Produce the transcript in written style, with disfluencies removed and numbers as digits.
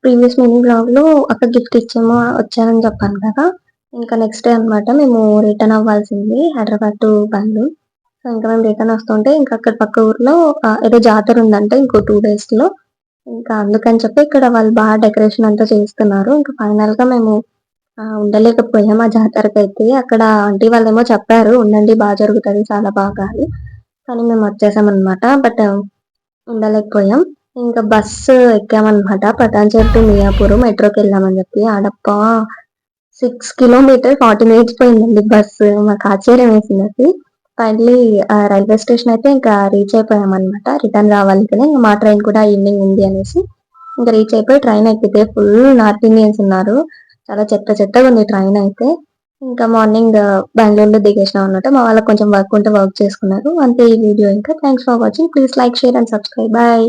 Previous mini బ్లాగ్‌లో అక్క gift ఇచ్చాము వచ్చానని చెప్పాను కదా! ఇంకా నెక్స్ట్ డే అనమాట మేము రిటర్న్ అవ్వాల్సింది హైదరాబాద్ టు బెంగుళూరు. సో, ఇంకా మేము రిటర్న్ వస్తుంటే ఇంకా అక్కడ పక్క ఊర్లో ఏదో జాతర ఉందంట ఇంకో 2 డేస్‌లో. ఇంకా అందుకని చెప్పి ఇక్కడ వాళ్ళు డెకరేషన్ అంతా చేస్తున్నారు. ఇంకా ఫైనల్‌గా మేము ఉండలేకపోయాం ఆ జాతరకైతే. అక్కడ ఆంటీ వాళ్ళేమో చెప్పారు ఉండండి జరుగుతది చాలా బాగా అని. కానీ మేము వచ్చేసామనమాట. బట్ ఉండలేకపోయాం. ఇంకా బస్సు ఎక్కామనమాట. పటాన్‌చెరు టు మియాపూర్ మెట్రోకెళ్ళామని చెప్పి. ఆడబ్బా! 6 కిలోమీటర్ 40 మినిట్స్ పోయిందండి బస్సు. మాకు ఆశ్చర్యం వేసిందది. ఫైనల్లీ రైల్వే స్టేషన్ అయితే ఇంకా రీచ్ అయిపోయామనమాట. రిటర్న్ రావాలి కదా! ఇంక మా ట్రైన్ కూడా ఈవినింగ్ ఉంది అనేసి. ఇంక రీచ్ అయిపోయి ట్రైన్ ఎక్కితే ఫుల్ నార్త్ ఇండియన్స్ ఉన్నారు. చాలా చెత్తగుంది ట్రైన్ అయితే. ఇంకా మార్నింగ్ బెంగుళూరులో దిగేసినామనమాట. మా వాళ్ళకి కొంచెం వర్క్ ఉంటే వర్క్ చేసుకున్నారు. అంతే ఈ వీడియో ఇంకా. Thanks for watching. Please like, share and subscribe. Bye.